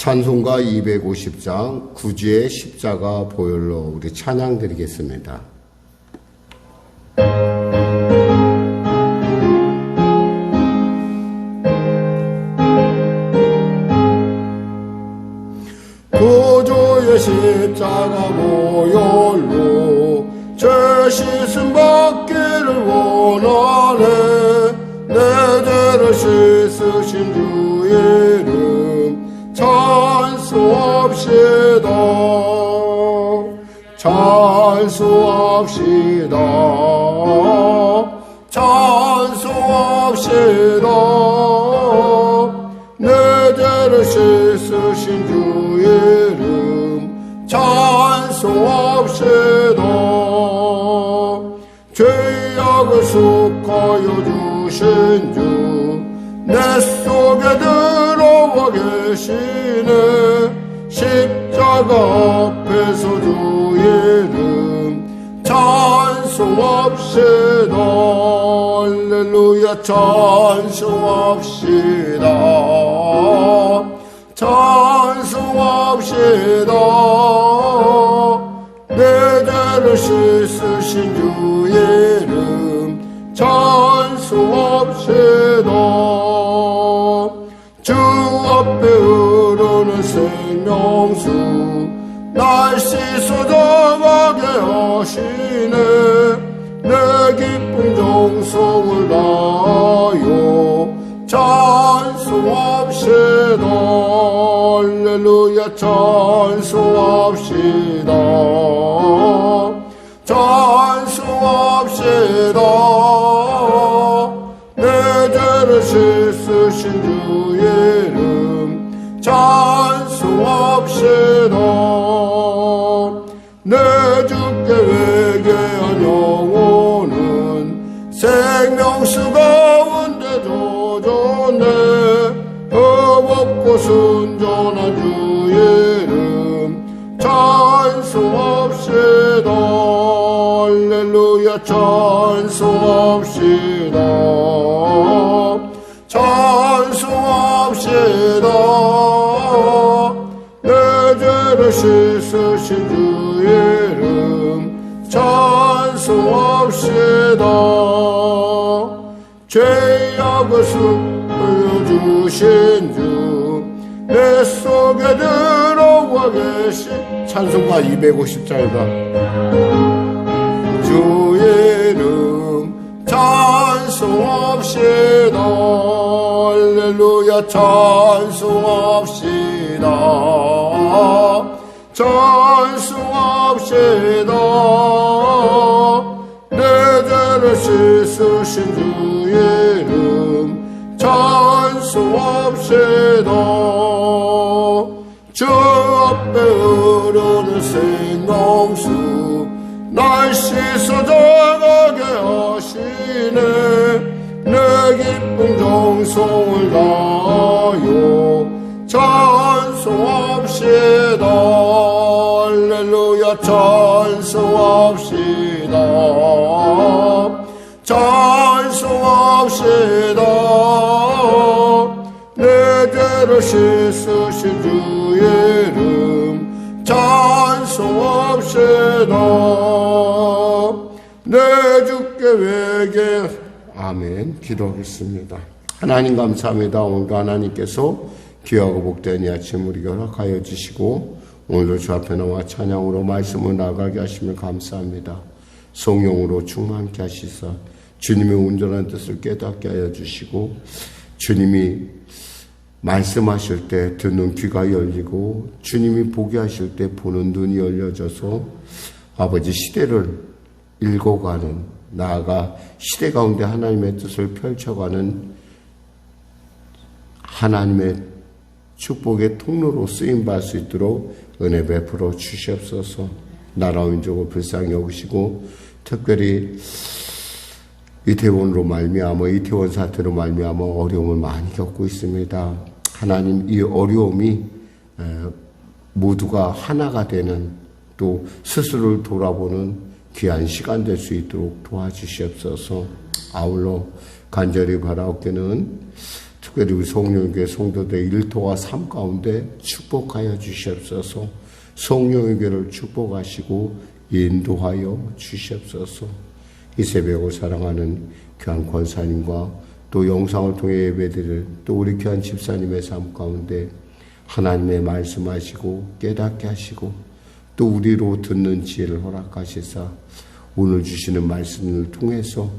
찬송가 250장 구주의 십자가 보혈로 우리 찬양 드리겠습니다. 구주의 십자가 보혈로 죄 씻음 받기를 원하네. 내 죄를 씻으신 주 이름 찬송합시다. 찬송합시다. 찬송합시다. 내 죄를 씻으신 주 이름 찬송합시다. 죄악을 속하여 주신 주 내 속에 들어와 계시네. 십자가 앞에서 주 이름 찬송합시다. 할렐루야. 찬송합시다. 찬송합시다. 내 죄를 씻으신 주 이름 찬송합시다. 주 앞에 흐르는 생명수 날 씻어 정하게 하시네. 내 기쁨 정성을 다하여 찬송합시다. 할렐루야. 찬송합시다. 찬송합시다. 내 죄를 씻으신 주 이름 찬송합시다. 내 주께 회개한 영혼은 생명수 가운데 젖었네. 흠없고 순전한 주 이름 찬송합시다. 할렐루야. 찬송합시다. 찬송합시다. 내 죄를 씻으신 주 이름 찬송합시다. 죄악을 속여 주신 주 내 속에 들어와 계신 찬송가 250장이다. 주 이름 찬송합시다. 할렐루야. 찬송합시다. 찬송합시다. 내 죄를 씻으신 주 이름 찬송합시다. 주 앞에 흐르는 생명수 날 씻어 정하게 하시네. 내 기쁨 정성을 다하여 찬송합시다. 할렐루야. 찬송합시다. 찬송합시다. 내 죄를 씻으신 주 이름 찬송합시다. 내 주께 회개. 아멘. 기도하겠습니다. 하나님 감사합니다. 오늘도 하나님께서 귀하고 복된 이 아침 우리에게 허락하여 주시고 오늘도 주 앞에 나와 찬양으로 말씀을 나가게 하시면 감사합니다. 성령으로 충만케 하시사 주님의 온전한 뜻을 깨닫게 하여 주시고 주님이 말씀하실 때 듣는 귀가 열리고 주님이 보게 하실 때 보는 눈이 열려져서 아버지 시대를 읽어가는, 나아가 시대 가운데 하나님의 뜻을 펼쳐가는 하나님의 축복의 통로로 쓰임받을 수 있도록 은혜 베풀어 주시옵소서. 나라 민족을 불쌍히 여기시고 특별히 이태원으로 말미암아 이태원 사태로 말미암아 어려움을 많이 겪고 있습니다. 하나님, 이 어려움이 모두가 하나가 되는, 또 스스로를 돌아보는 귀한 시간 될 수 있도록 도와주시옵소서. 아울러 간절히 바라옵기는 특별히 우리 성령교회 성도들 일터와 삶 가운데 축복하여 주시옵소서. 성령교회를 축복하시고 인도하여 주시옵소서. 이 새벽을 사랑하는 귀한 권사님과 또 영상을 통해 예배드릴 또 우리 귀한 집사님의 삶 가운데 하나님의 말씀하시고 깨닫게 하시고 또 우리로 듣는 지혜를 허락하시사 오늘 주시는 말씀을 통해서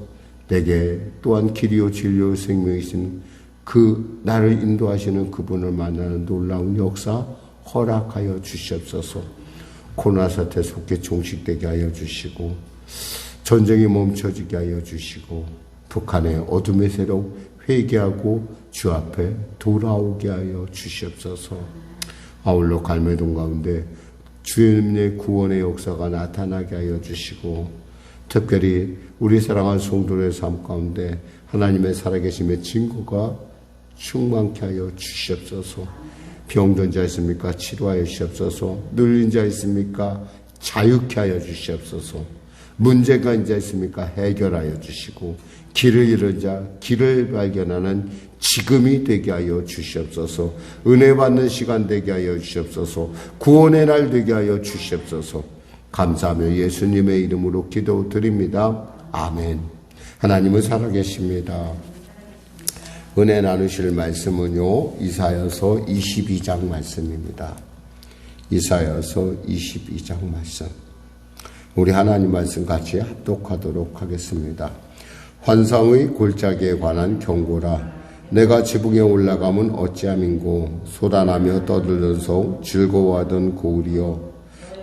내게 또한 길이요 진리요 생명이신 그 나를 인도하시는 그분을 만나는 놀라운 역사 허락하여 주시옵소서. 코로나 사태 속에 종식되게 하여 주시고 전쟁이 멈춰지게 하여 주시고 북한의 어둠의 세력 회개하고 주 앞에 돌아오게 하여 주시옵소서. 아울러 갈매동 가운데 주님의 구원의 역사가 나타나게 하여 주시고 특별히 우리 사랑하는 성도의 삶 가운데 하나님의 살아계심의 증거가 충만케 하여 주시옵소서. 병든 자 있습니까? 치료하여 주시옵소서. 눌린 자 있습니까? 자유케 하여 주시옵소서. 문제가 있는 자 있습니까? 해결하여 주시고 길을 잃은 자 길을 발견하는 지금이 되게 하여 주시옵소서. 은혜 받는 시간 되게 하여 주시옵소서. 구원의 날 되게 하여 주시옵소서. 감사하며 예수님의 이름으로 기도드립니다. 아멘. 하나님은 살아계십니다. 은혜 나누실 말씀은요, 이사야서 22장 말씀입니다. 이사야서 22장 말씀. 우리 하나님 말씀 같이 합독하도록 하겠습니다. 환상의 골짜기에 관한 경고라. 내가 지붕에 올라가면 어찌함인고 솟아나며 떠들던 성 즐거워하던 고울이여.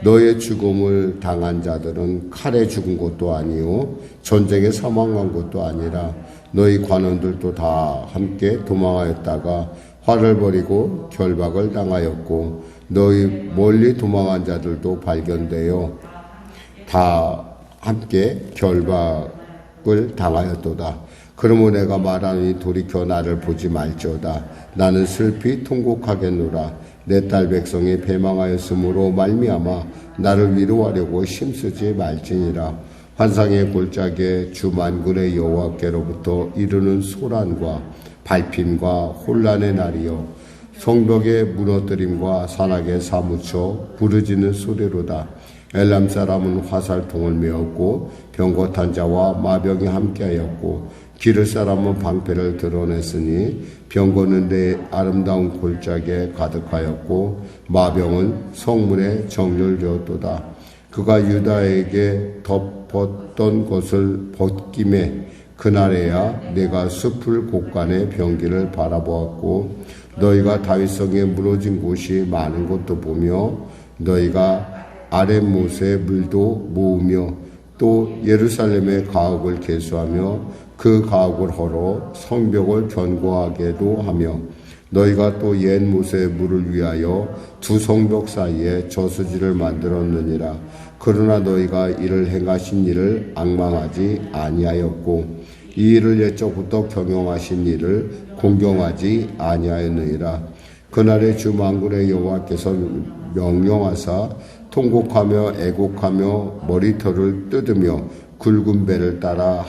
너의 죽음을 당한 자들은 칼에 죽은 것도 아니요 전쟁에 사망한 것도 아니라 너희 관원들도 다 함께 도망하였다가 화를 벌이고 결박을 당하였고 너희 멀리 도망한 자들도 발견되어 다 함께 결박을 당하였도다. 그러므로 내가 말하니 돌이켜 나를 보지 말지어다. 나는 슬피 통곡하겠노라. 내 딸 백성이 패망하였으므로 말미암아 나를 위로하려고 힘쓰지 말지니라. 환상의 골짜기에 주 만군의 여호와께로부터 이르는 소란과 발핀과 혼란의 날이요 성벽의 무너뜨림과 산악에 사무쳐 부르짖는 소리로다. 엘람 사람은 화살통을 메었고 병고탄 자와 마병이 함께하였고 기르 사람은 방패를 드러냈으니 병거는 내 아름다운 골짜기에 가득하였고 마병은 성문에 정렬되었도다. 그가 유다에게 덮었던 것을 벗김에 그날에야 내가 숲을 곳간의 병기를 바라보았고 너희가 다윗성에 무너진 곳이 많은 것도 보며 너희가 아랫못의 물도 모으며 또 예루살렘의 가옥을 개수하며 그 가옥을 헐어 성벽을 견고하게도 하며 너희가 또 옛 못의 물을 위하여 두 성벽 사이에 저수지를 만들었느니라. 그러나 너희가 이를 행하신 일을 앙망하지 아니하였고 이 일을 옛적부터 경영하신 일을 공경하지 아니하였느니라. 그날에 주 만군의 여호와께서 명령하사 통곡하며 애곡하며 머리털을 뜯으며 굵은 배를 따라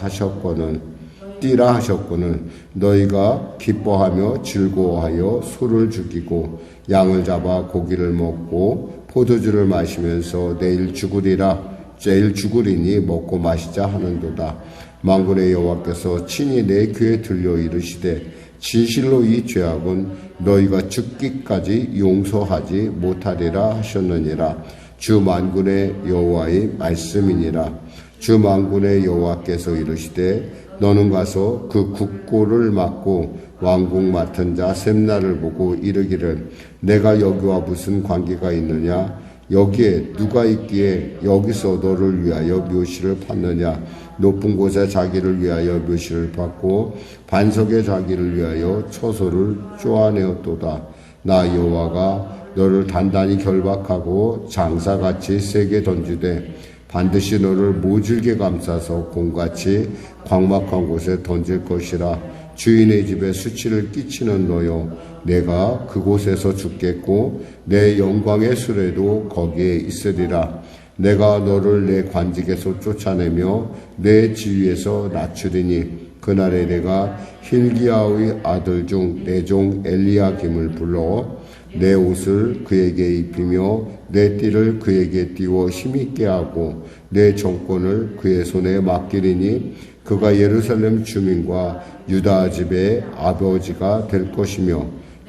뛰라 하셨거늘 너희가 기뻐하며 즐거워하여 소를 죽이고 양을 잡아 고기를 먹고 포도주를 마시면서 내일 죽으리니 먹고 마시자 하는도다. 만군의 여호와께서 친히 내 귀에 들려 이르시되 진실로 이 죄악은 너희가 죽기까지 용서하지 못하리라 하셨느니라. 주 만군의 여호와의 말씀이니라. 주 만군의 여호와께서 이르시되 너는 가서 그 국고를 막고 왕궁 맡은 자 셈나를 보고 이르기를 내가 여기와 무슨 관계가 있느냐? 여기에 누가 있기에 여기서 너를 위하여 묘시를 팠느냐? 높은 곳에 자기를 위하여 묘시를 받고 반석에 자기를 위하여 처소를 쪼아내었도다. 나 여호와가 너를 단단히 결박하고 장사같이 세게 던지되 반드시 너를 모질게 감싸서 공같이 광막한 곳에 던질 것이라. 주인의 집에 수치를 끼치는 너여 내가 그곳에서 죽겠고 내 영광의 수레도 거기에 있으리라. 내가 너를 내 관직에서 쫓아내며 내 지위에서 낮추리니 그날에 내가 힐기야의 아들 중 내 종 엘리야김을 불러 내 옷을 그에게 입히며 내 띠를 그에게 띄워 힘있게 하고 내 정권을 그의 손에 맡기리니 그가 예루살렘 주민과 유다 집의 아버지가 될 것이며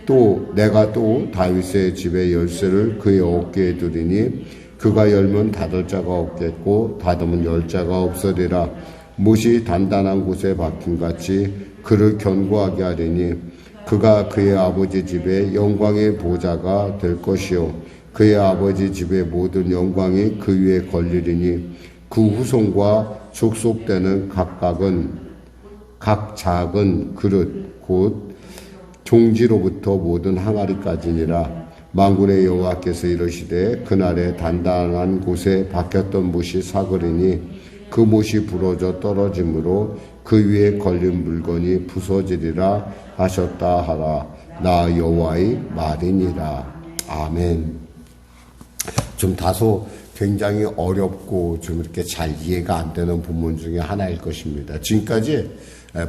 또 내가 또 다윗의 집의 열쇠를 그의 어깨에 두리니 그가 열면 닫을 자가 없겠고 닫으면 열 자가 없으리라. 못이 단단한 곳에 박힌같이 그를 견고하게 하리니 그가 그의 아버지 집의 영광의 보좌가 될 것이요 그의 아버지 집의 모든 영광이 그 위에 걸리리니 그 후손과 족속되는 각 작은 그릇 곧 종지로부터 모든 항아리까지니라. 만군의 여호와께서 이르시되 그날에 단단한 곳에 박혔던 못이 사그리니 그 못이 부러져 떨어짐으로 그 위에 걸린 물건이 부서지리라 하셨다 하라. 나 여호와의 말이니라. 아멘. 좀 다소 굉장히 어렵고 좀 이렇게 잘 이해가 안 되는 본문 중에 하나일 것입니다. 지금까지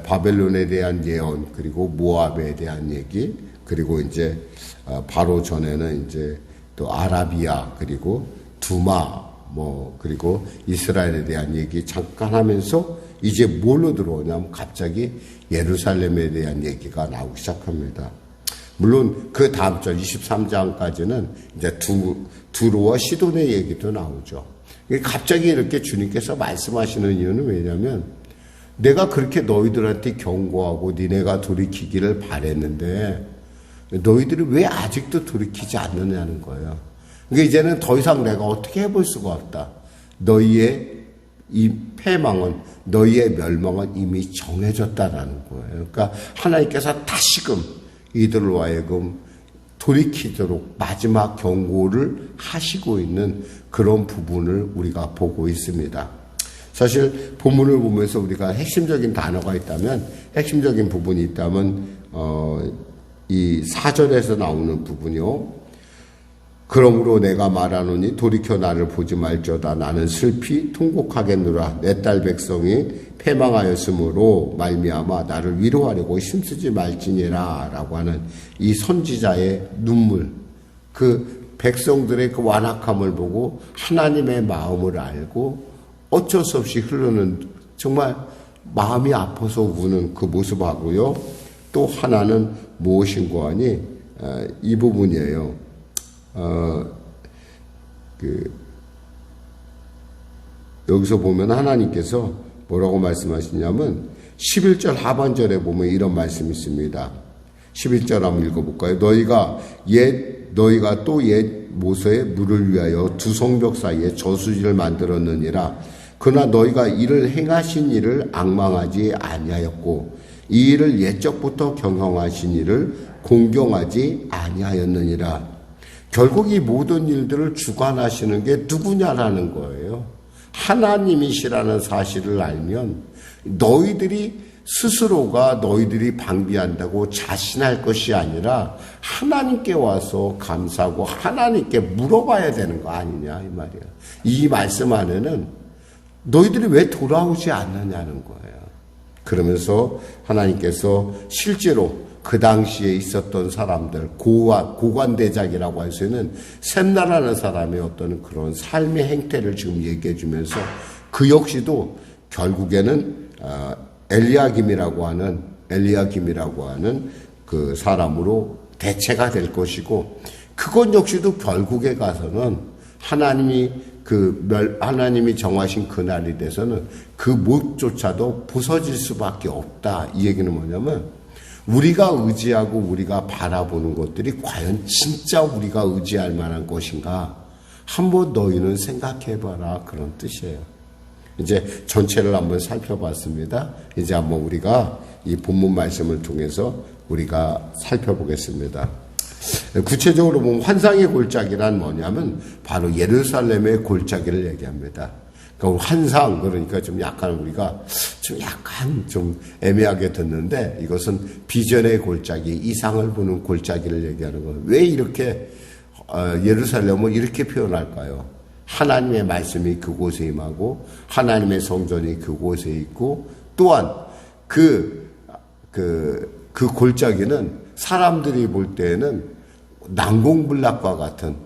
바벨론에 대한 예언, 그리고 모압에 대한 얘기, 그리고 이제 바로 전에는 이제 또 아라비아, 그리고 두마, 그리고 이스라엘에 대한 얘기 잠깐 하면서 이제 뭘로 들어오냐면 갑자기 예루살렘에 대한 얘기가 나오기 시작합니다. 물론 그 다음 절 23장까지는 이제 두로와 시돈의 얘기도 나오죠. 갑자기 이렇게 주님께서 말씀하시는 이유는 왜냐면 내가 그렇게 너희들한테 경고하고 니네가 돌이키기를 바랬는데 너희들이 왜 아직도 돌이키지 않느냐는 거예요. 그러니까 이제는 더 이상 내가 어떻게 해볼 수가 없다. 너희의 이 패망은, 너희의 멸망은 이미 정해졌다라는 거예요. 그러니까 하나님께서 다시금 이들로 하여금 돌이키도록 마지막 경고를 하시고 있는 그런 부분을 우리가 보고 있습니다. 사실 본문을 보면서 우리가 핵심적인 단어가 있다면, 핵심적인 부분이 있다면 이 4절에서 나오는 부분이요. 그러므로 내가 말하노니 돌이켜 나를 보지 말저다. 나는 슬피 통곡하겠노라. 내 딸 백성이 패망하였으므로 말미암아 나를 위로하려고 힘쓰지 말지니라 라고 하는 이 선지자의 눈물, 그 백성들의 그 완악함을 보고 하나님의 마음을 알고 어쩔 수 없이 흐르는 정말 마음이 아파서 우는 그 모습하고요. 또 하나는 무엇인고 하니 이 부분이에요. 여기서 보면 하나님께서 뭐라고 말씀하시냐면 11절 하반절에 보면 이런 말씀이 있습니다. 11절 한번 읽어볼까요? 너희가 또 옛 모세의 물을 위하여 두 성벽 사이에 저수지를 만들었느니라. 그러나 너희가 이를 행하신 일을 앙망하지 아니하였고 이 일을 옛적부터 경영하신 일을 공경하지 아니하였느니라. 결국 이 모든 일들을 주관하시는 게 누구냐라는 거예요. 하나님이시라는 사실을 알면 너희들이 스스로가 너희들이 방비한다고 자신할 것이 아니라 하나님께 와서 감사하고 하나님께 물어봐야 되는 거 아니냐 이 말이에요. 이 말씀 안에는 너희들이 왜 돌아오지 않느냐는 거예요. 그러면서 하나님께서 실제로 그 당시에 있었던 사람들, 고관대작이라고 할 수 있는 셈나라는 사람의 어떤 그런 삶의 행태를 지금 얘기해 주면서 그 역시도 결국에는 엘리야김이라고 하는 그 사람으로 대체가 될 것이고, 그것 역시도 결국에 가서는 하나님이 정하신 그날이 돼서는 그 못조차도 부서질 수밖에 없다. 이 얘기는 뭐냐면 우리가 의지하고 우리가 바라보는 것들이 과연 진짜 우리가 의지할 만한 것인가 한번 너희는 생각해봐라, 그런 뜻이에요. 이제 전체를 한번 살펴봤습니다. 이제 한번 우리가 이 본문 말씀을 통해서 우리가 살펴보겠습니다. 구체적으로 보면 환상의 골짜기란 뭐냐면 바로 예루살렘의 골짜기를 얘기합니다. 그러니까 환상, 그러니까 좀 약간 우리가 좀 애매하게 듣는데 이것은 비전의 골짜기, 이상을 보는 골짜기를 얘기하는 거예요. 왜 이렇게 예루살렘을 이렇게 표현할까요? 하나님의 말씀이 그곳에 임하고 하나님의 성전이 그곳에 있고 또한 그 골짜기는 사람들이 볼 때에는 난공불락과 같은,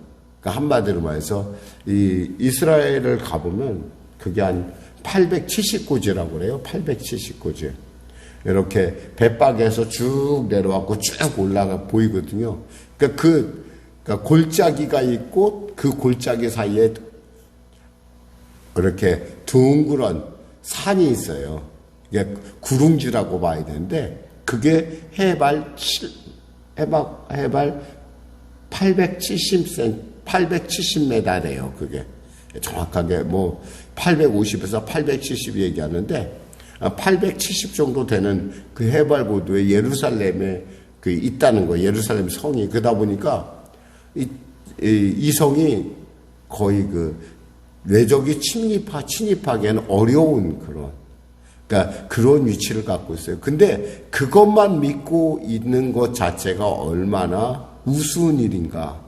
그러니까 한마디로 말해서 이 이스라엘을 가보면 그게 한 870고지라고 그래요. 870고지. 이렇게 벳박에서 쭉 내려왔고 쭉 올라가 보이거든요. 그러니까 골짜기가 있고 그 골짜기 사이에 이렇게 둥그런 산이 있어요. 이게 구릉지라고 봐야 되는데 그게 해발 870m래요. 그게 정확하게 뭐 850에서 870 얘기하는데 870 정도 되는 그 해발 고도에 예루살렘에 그 있다는 거예요. 예루살렘 성이. 그러다 보니까 이 성이 거의 그 외적이 침입하기에는 어려운 그러니까 그런 위치를 갖고 있어요. 근데 그것만 믿고 있는 것 자체가 얼마나 우스운 일인가.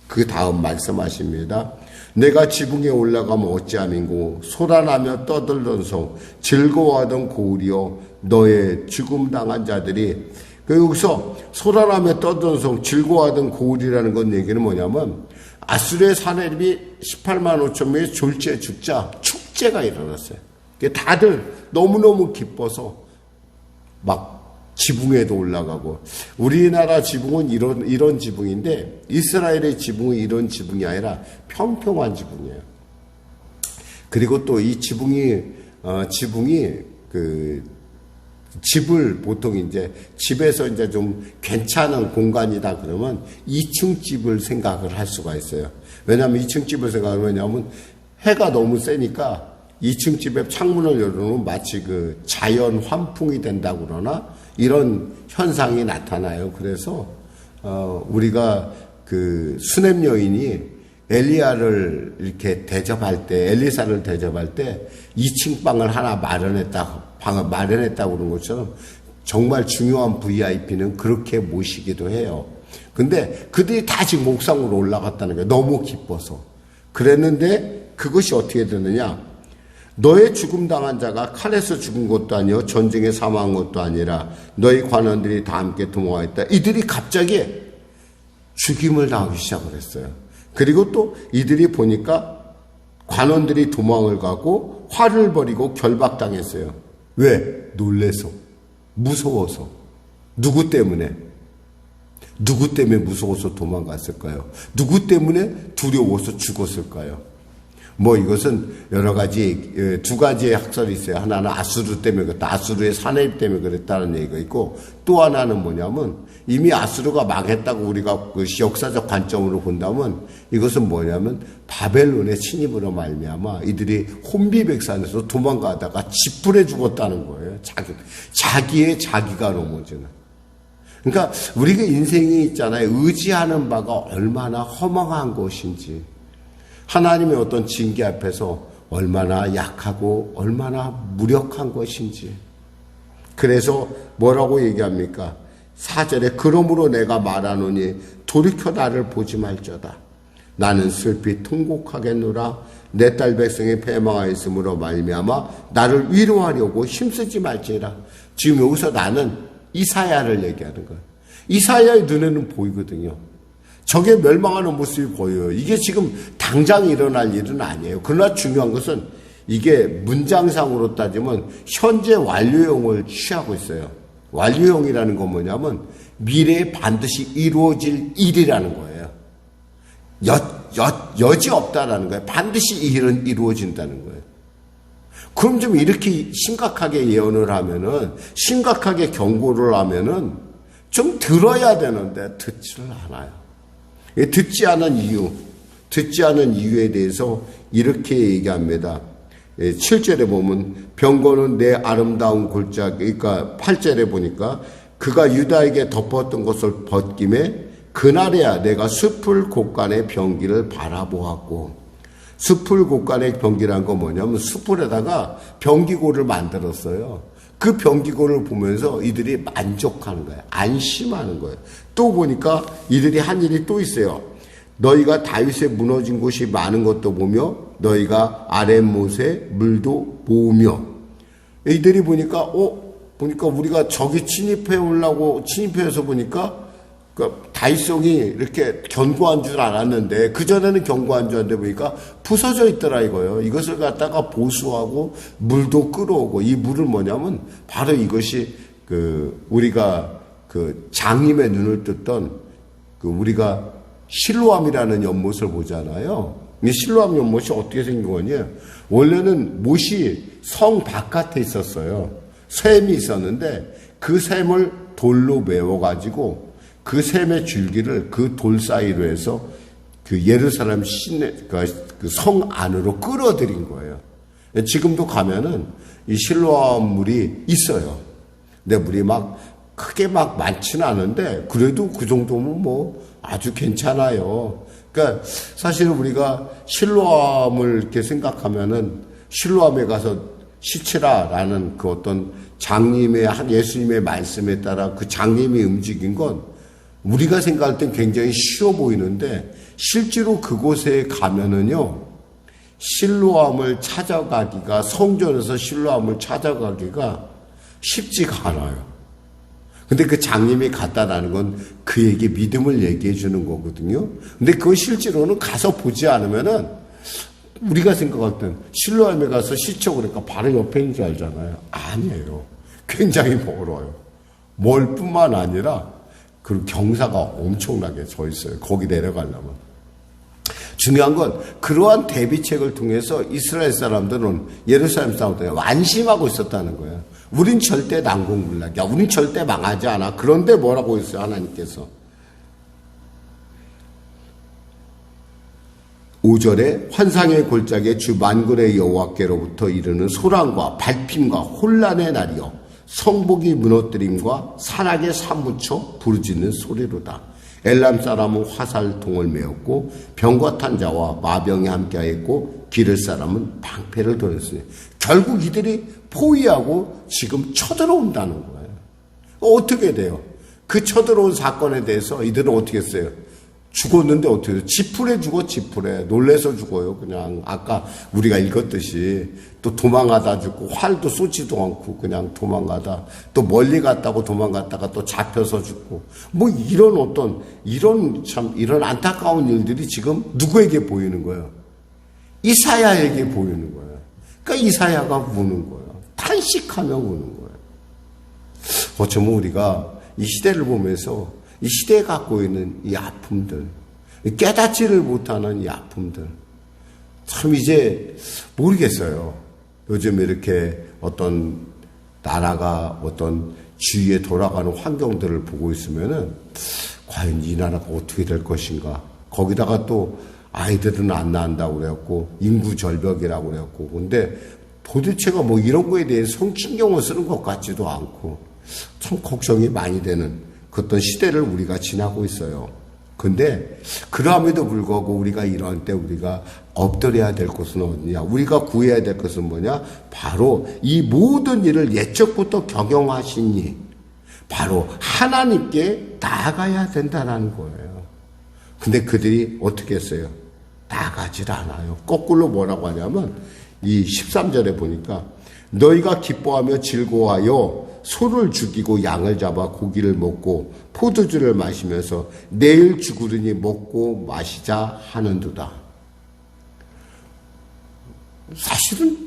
그 다음 말씀하십니다. 내가 지붕에 올라가면 어찌함인고 소란하며 떠들던 성 즐거워하던 고울이여 너의 죽음 당한 자들이 여기서 소란하며 떠들던 성 즐거워하던 고울이라는 건 얘기는 뭐냐면 아수르의 사내립이 18만 5천 명이 졸지에 죽자 축제가 일어났어요. 다들 너무너무 기뻐서 막 지붕에도 올라가고 우리나라 지붕은 이런 지붕인데 이스라엘의 지붕은 이런 지붕이 아니라 평평한 지붕이에요. 그리고 또 이 지붕이 그 집을 보통 이제 집에서 이제 좀 괜찮은 공간이다 그러면 2층 집을 생각을 할 수가 있어요. 왜냐하면 2층 집을 생각하면 해가 너무 세니까 2층 집에 창문을 열어놓으면 마치 그 자연 환풍이 된다고 그러나 이런 현상이 나타나요. 그래서 우리가 그 수냄 여인이 엘리야를 이렇게 대접할 때, 엘리사를 대접할 때 2층 방을 하나 마련했다고 그런 것처럼 정말 중요한 VIP는 그렇게 모시기도 해요. 근데 그들이 다 지금 옥상으로 올라갔다는 거예요. 너무 기뻐서. 그랬는데 그것이 어떻게 되느냐? 너의 죽음 당한 자가 칼에서 죽은 것도 아니요 전쟁에 사망한 것도 아니라 너희 관원들이 다 함께 도망했다. 이들이 갑자기 죽임을 당하기 시작을 했어요. 그리고 또 이들이 보니까 관원들이 도망을 가고 화를 벌이고 결박당했어요. 왜? 놀래서, 무서워서. 누구 때문에 무서워서 도망갔을까요? 누구 때문에 두려워서 죽었을까요? 뭐 이것은 여러 가지, 두 가지의 학설이 있어요. 하나는 아수르 때문에 그랬다. 아수르의 사내립 때문에 그랬다는 얘기가 있고, 또 하나는 뭐냐면 이미 아수르가 망했다고 우리가 그 역사적 관점으로 본다면 이것은 뭐냐면 바벨론의 침입으로 말미암아 이들이 혼비백산에서 도망가다가 짓불에 죽었다는 거예요. 자기의 자기가 넘어지는. 그러니까 우리가 인생이 있잖아요. 의지하는 바가 얼마나 허망한 것인지. 하나님의 어떤 징계 앞에서 얼마나 약하고 얼마나 무력한 것인지. 그래서 뭐라고 얘기합니까? 4절에 그러므로 내가 말하노니 돌이켜 나를 보지 말저다. 나는 슬피 통곡하겠노라. 내 딸 백성이 패망하였으므로 말미암아 나를 위로하려고 힘쓰지 말지라. 지금 여기서 나는 이사야를 얘기하는 거예요. 이사야의 눈에는 보이거든요. 적의 멸망하는 모습이 보여요. 이게 지금 당장 일어날 일은 아니에요. 그러나 중요한 것은 이게 문장상으로 따지면 현재 완료형을 취하고 있어요. 완료형이라는 건 뭐냐면 미래에 반드시 이루어질 일이라는 거예요. 여지 없다라는 거예요. 반드시 이 일은 이루어진다는 거예요. 그럼 좀 이렇게 심각하게 예언을 하면은, 심각하게 경고를 하면은 좀 들어야 되는데 듣지를 않아요. 듣지 않은 이유에 대해서 이렇게 얘기합니다. 7절에 보면 병거는 내 아름다운 골짜기, 그러니까 8절에 보니까 그가 유다에게 덮었던 것을 벗김에 그날에야 내가 숲을 곳간의 병기를 바라보았고, 숲을 곳간의 병기란 건 뭐냐면 숲을에다가 병기고를 만들었어요. 그 병기고를 보면서 이들이 만족하는 거예요. 안심하는 거예요. 또 보니까 이들이 한 일이 또 있어요. 너희가 다윗의 무너진 곳이 많은 것도 보며 너희가 아랫못에 물도 모으며. 이들이 보니까 보니까 우리가 저기 침입해서 보니까 그 다이성이 이렇게 견고한 줄 알았는데, 그전에는 견고한 줄 알았는데 보니까 부서져 있더라 이거예요. 이것을 갖다가 보수하고 물도 끌어오고, 이 물은 뭐냐면 바로 이것이 우리가 장님의 눈을 떴던 우리가 실로암이라는 연못을 보잖아요. 이 실로암 연못이 어떻게 생긴 거냐? 원래는 못이 성 바깥에 있었어요. 샘이 있었는데 그 샘을 돌로 메워가지고 그 샘의 줄기를 그 돌 사이로 해서 예루살렘 시내 그 성 안으로 끌어들인 거예요. 지금도 가면은 이 실로암 물이 있어요. 근데 물이 크게 많지는 않은데 그래도 그 정도면 뭐 아주 괜찮아요. 그러니까 사실 우리가 실로암을 이렇게 생각하면은 실로암에 가서 씻으라라는 그 어떤 장님의 예수님의 말씀에 따라 그 장님이 움직인 건 우리가 생각할 땐 굉장히 쉬워 보이는데, 실제로 그곳에 가면은요, 실로암을 찾아가기가, 성전에서 실로암을 찾아가기가 쉽지가 않아요. 근데 그 장님이 갔다라는 건 그에게 믿음을 얘기해 주는 거거든요. 근데 그건 실제로는 가서 보지 않으면은 우리가 생각할 땐 실로암에 가서 씻죠 그러니까 바로 옆에 있는 줄 알잖아요. 아니에요. 굉장히 멀어요. 멀 뿐만 아니라 그 경사가 엄청나게 서 있어요. 거기 내려가려면. 중요한 건 그러한 대비책을 통해서 이스라엘 사람들은, 예루살렘 사람들은 안심하고 있었다는 거예요. 우린 절대 난공불락이야. 우린 절대 망하지 않아. 그런데 뭐라고 했어요, 하나님께서? 5절에 환상의 골짜기에 주 만군의 여호와께로부터 이르는 소란과 발핌과 혼란의 날이요 성복이 무너뜨림과 산악에 사무쳐 부르짖는 소리로다. 엘람 사람은 화살통을 메었고 병과 탄 자와 마병이 함께하였고 기를 사람은 방패를 들었으니, 결국 이들이 포위하고 지금 쳐들어온다는 거예요. 어떻게 돼요? 그 쳐들어온 사건에 대해서 이들은 어떻게 했어요? 죽었는데 어떻게 해요? 지풀에 죽어, 지풀에. 놀래서 죽어요. 그냥 아까 우리가 읽었듯이 또 도망가다 죽고, 활도 쏘지도 않고 그냥 도망가다, 또 멀리 갔다고 도망갔다가 또 잡혀서 죽고, 뭐 이런 안타까운 일들이 지금 누구에게 보이는 거예요? 이사야에게 보이는 거예요. 그러니까 이사야가 우는 거예요. 탄식하며 우는 거예요. 어쩌면 우리가 이 시대를 보면서 이 시대에 갖고 있는 이 아픔들, 깨닫지를 못하는 이 아픔들, 참 이제 모르겠어요. 요즘 이렇게 어떤 나라가 어떤 주위에 돌아가는 환경들을 보고 있으면은 과연 이 나라가 어떻게 될 것인가. 거기다가 또 아이들은 안 낳는다고 그래갖고 인구 절벽이라고 그래갖고, 근데 도대체가 뭐 이런 거에 대해서 신경을 쓰는 것 같지도 않고 참 걱정이 많이 되는 그 어떤 시대를 우리가 지나고 있어요. 근데 그럼에도 불구하고 우리가 이런 때 우리가 엎드려야 될 것은 어디냐? 우리가 구해야 될 것은 뭐냐? 바로 이 모든 일을 예적부터 경영하시니 바로 하나님께 나아가야 된다는 거예요. 근데 그들이 어떻게 했어요? 나아가질 않아요. 거꾸로 뭐라고 하냐면 이 13절에 보니까 너희가 기뻐하며 즐거워하여 소를 죽이고 양을 잡아 고기를 먹고 포도주를 마시면서 내일 죽으리니 먹고 마시자 하는도다. 사실은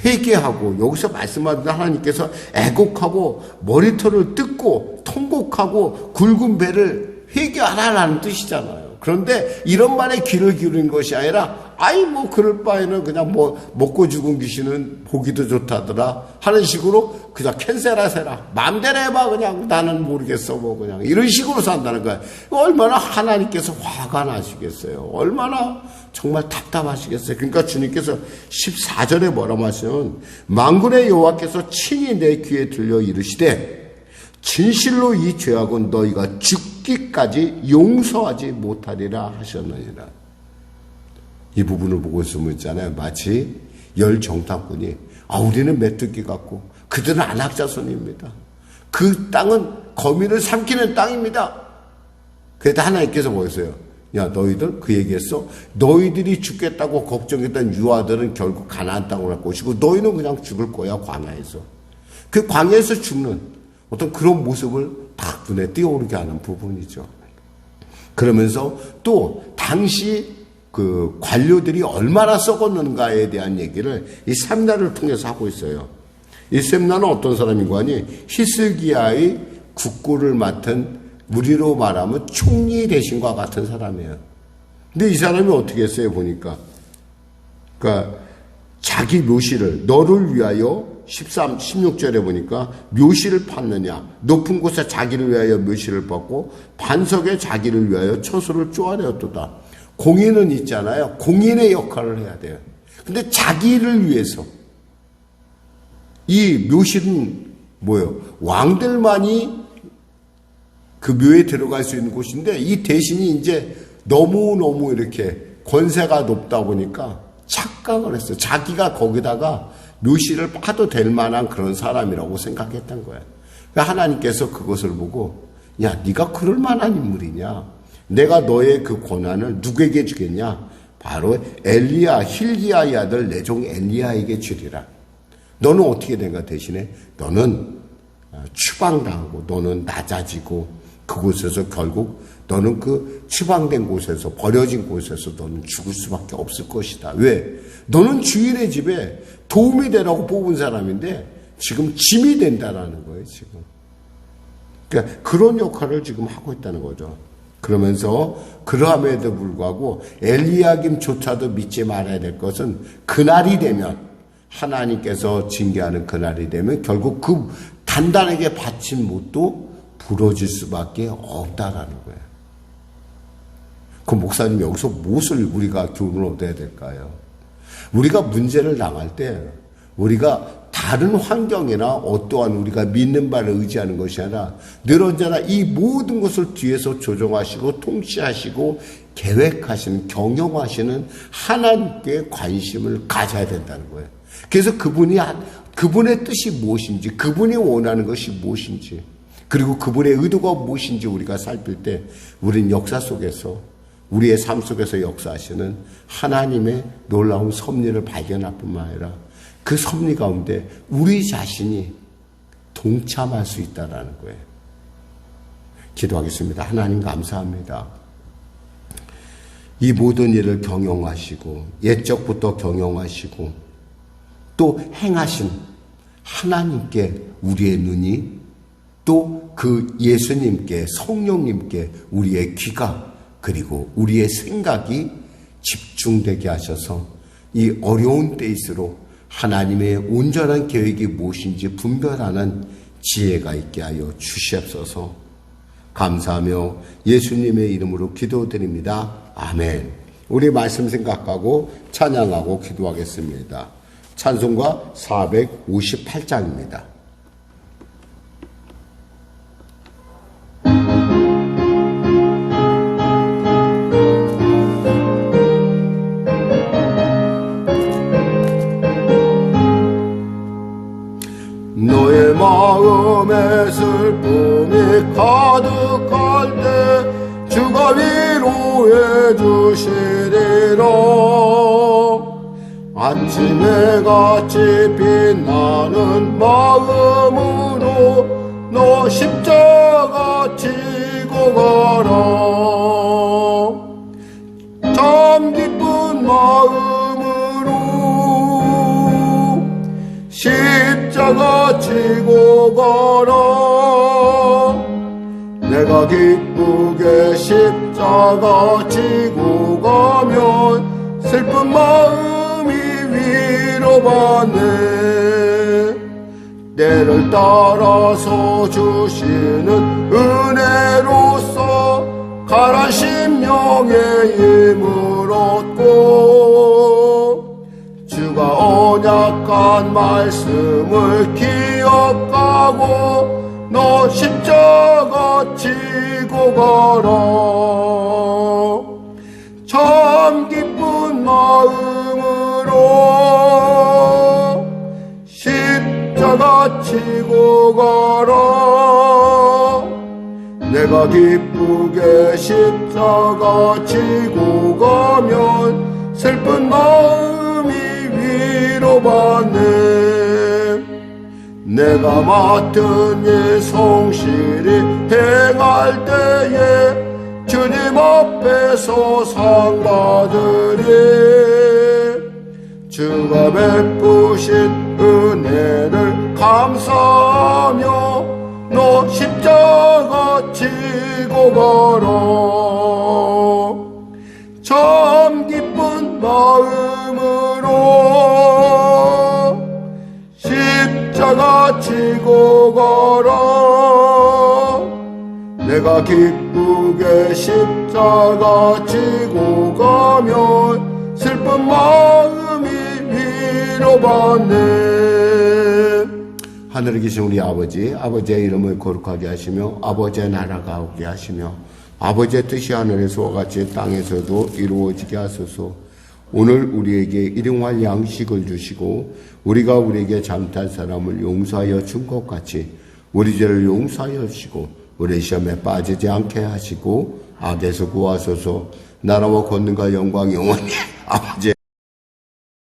회개하고, 여기서 말씀하신 하나님께서 애곡하고 머리털을 뜯고 통곡하고 굵은 배를 회개하라는 뜻이잖아요. 그런데 이런 말에 귀를 기울인 것이 아니라, 뭐 그럴 바에는 그냥 뭐 먹고 죽은 귀신은 보기도 좋다더라 하는 식으로 그냥 캔세라세라 마음대로 해봐, 그냥 나는 모르겠어, 뭐 그냥 이런 식으로 산다는 거야. 얼마나 하나님께서 화가 나시겠어요. 얼마나 정말 답답하시겠어요. 그러니까 주님께서 14절에 뭐라고 하시냐면, 만군의 여호와께서 친히 내 귀에 들려 이르시되 진실로 이 죄악은 너희가 죽기까지 용서하지 못하리라 하셨느니라. 이 부분을 보고 있으면 있잖아요, 마치 열 정탐꾼이 우리는 메뚜기 같고 그들은 안악자손입니다. 그 땅은 거민을 삼키는 땅입니다. 그래도 하나님께서 뭐였어요? 야, 너희들, 그 얘기했어? 너희들이 죽겠다고 걱정했던 유아들은 결국 가나안 땅으로 갈 것이고 너희는 그냥 죽을 거야, 광야에서. 그 광야에서 죽는 어떤 그런 모습을 딱 눈에 띄어오르게 하는 부분이죠. 그러면서 또 당시 그 관료들이 얼마나 썩었는가에 대한 얘기를 이 셈나를 통해서 하고 있어요. 이 셈나는 어떤 사람인가 하니 히스기야의 국고를 맡은 우리로 말하면 총리 대신과 같은 사람이에요. 근데 이 사람이 어떻게 했어요 보니까. 그러니까 자기 묘실을 너를 위하여 16절에 보니까 묘실을 팠느냐 높은 곳에 자기를 위하여 묘실을 팠고 반석에 자기를 위하여 처소를 쪼아내었도다. 공인은 있잖아요. 공인의 역할을 해야 돼요. 근데 자기를 위해서 이 묘실은 뭐예요? 왕들만이 그 묘에 들어갈 수 있는 곳인데 이 대신이 이제 너무너무 이렇게 권세가 높다 보니까 착각을 했어요. 자기가 거기다가 묘실을 파도 될 만한 그런 사람이라고 생각했던 거예요. 그러니까 하나님께서 그것을 보고 야 네가 그럴 만한 인물이냐? 내가 너의 그 권한을 누구에게 주겠냐? 바로 엘리야 힐기야의 아들 내 종 엘리야에게 주리라. 너는 어떻게 된가 대신에 너는 추방당하고 너는 낮아지고 그곳에서 결국 너는 그 추방된 곳에서 버려진 곳에서 너는 죽을 수밖에 없을 것이다. 왜? 너는 주인의 집에 도움이 되라고 뽑은 사람인데 지금 짐이 된다라는 거예요. 지금. 그러니까 그런 역할을 지금 하고 있다는 거죠. 그러면서 그러함에도 불구하고 엘리야김조차도 믿지 말아야 될 것은 그날이 되면 하나님께서 징계하는 그날이 되면 결국 그 단단하게 받친 못도 부러질 수밖에 없다라는 거예요. 그 목사님 여기서 무엇을 우리가 교훈을 얻어야 될까요? 우리가 문제를 당할 때 우리가 다른 환경이나 어떠한 우리가 믿는 바를 의지하는 것이 아니라 늘 언제나 이 모든 것을 뒤에서 조정하시고 통치하시고 계획하시는 경영하시는 하나님께 관심을 가져야 된다는 거예요. 그래서 그분의 뜻이 무엇인지 그분이 원하는 것이 무엇인지 그리고 그분의 의도가 무엇인지 우리가 살필 때 우리는 역사 속에서 우리의 삶 속에서 역사하시는 하나님의 놀라운 섭리를 발견할 뿐만 아니라 그 섭리 가운데 우리 자신이 동참할 수 있다는 거예요. 기도하겠습니다. 하나님 감사합니다. 이 모든 일을 경영하시고 옛적부터 경영하시고 또 행하신 하나님께 우리의 눈이 또 그 예수님께 성령님께 우리의 귀가 그리고 우리의 생각이 집중되게 하셔서 이 어려운 때일수록 하나님의 온전한 계획이 무엇인지 분별하는 지혜가 있게 하여 주시옵소서. 감사하며 예수님의 이름으로 기도드립니다. 아멘. 우리 말씀 생각하고 찬양하고 기도하겠습니다. 찬송가 458장입니다. 너의 마음에 슬픔이 가득할 때 주가 위로해 주시리라. 아침에 같이 빛나는 마음으로 너 십자가 지고 가라. 참 기쁜 마음으로 십자가 지고 가라. 내가 기쁘게 십자가 지고 가면 슬픈 마음이 위로받네. 때를 따라서 주시는 은혜로서 가란 심령의 힘을 얻고 주가 언약한 말씀을 기억하고 너 십자가 지고 가라. 참 기쁜 마음으로 십자가 지고 가라. 내가 기쁘게 십자가 지고 가면 슬픈 마음이 위로받네. 내가 맡은 이 성실히 행할 때에 주님 앞에서 상 받으리. 주가 베푸신 은혜를 감사하며 너 십자가 지고 가라. 참 기쁜 마음으로 십자가 지고 가라. 내가 기쁘게 십자가 지고 가면 슬픈 마음이 위로받네. 하늘에 계신 우리 아버지, 아버지의 이름을 거룩하게 하시며 아버지의 나라가 오게 하시며 아버지의 뜻이 하늘에서와 같이 땅에서도 이루어지게 하소서. 오늘 우리에게 일용할 양식을 주시고 우리가 우리에게 잘못한 사람을 용서하여 준 것 같이 우리 죄를 용서하여 주시고 우리 시험에 빠지지 않게 하시고 악에서 구하소서. 나라와 권능과 영광 영원히 아버지